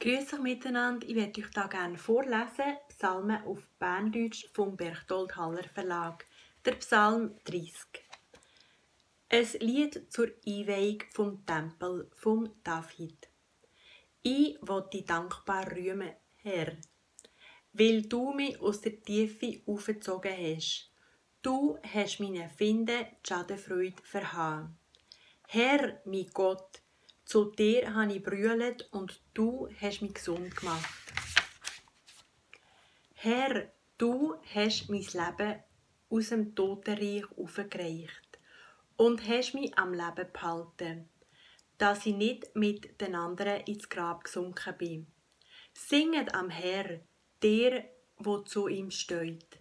Grüß euch miteinander, ich werde euch da gerne vorlesen, Psalmen auf Berndeutsch vom Berchtold Haller Verlag, der Psalm 30. Ein Lied zur Einweihung vom Tempel vom David. Ich will dich dankbar rühmen, Herr, weil du mich aus der Tiefe aufgezogen hast. Du hast meinen Finden die Schadenfreude verhauen. Herr, mein Gott, zu dir habe ich brüllet und du hast mich gesund gemacht. Herr, du hast mein Leben aus dem Totenreich aufgereicht und hast mich am Leben behalten, dass ich nicht mit den anderen ins Grab gesunken bin. Singet am Herr, der, wo zu ihm steht.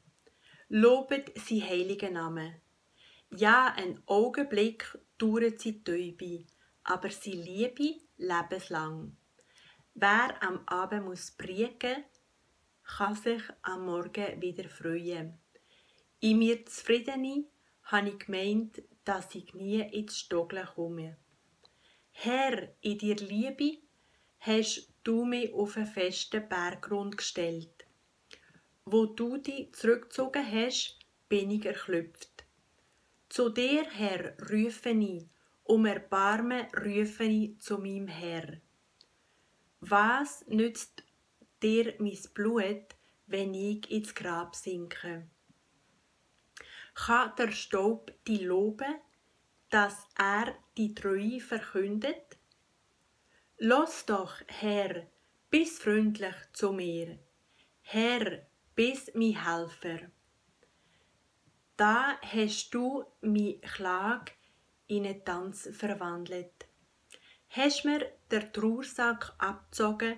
Lobet sein heiligen Namen. Ja, ein Augenblick dauert sie Täube, aber sie Liebe lebenslang. Wer am Abend muss prieken, kann sich am Morgen wieder freuen. In mir Zufriedene habe ich gemeint, dass ich nie ins Stogeln komme. Herr, in dir Liebe hast du mich auf einen festen Berggrund gestellt. Wo du dich zurückgezogen hast, bin ich erklüpft. Zu dir, Herr, rufe ich, um Erbarmen rufe ich zu meinem Herr. Was nützt dir mein Blut, wenn ich ins Grab sinke? Kann der Staub dich loben, dass er die Treue verkündet? Lass doch, Herr, bist freundlich zu mir. Herr, bist mein Helfer. Da hast du meine Klage in einen Tanz verwandelt. Hast mir den Trauersack abgezogen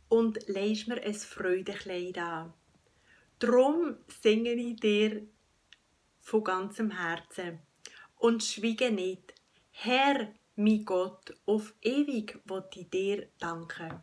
und legst mir ein Freudenkleid an. Drum singe ich dir von ganzem Herzen und schwiege nicht. Herr, mein Gott, auf ewig will ich dir danken.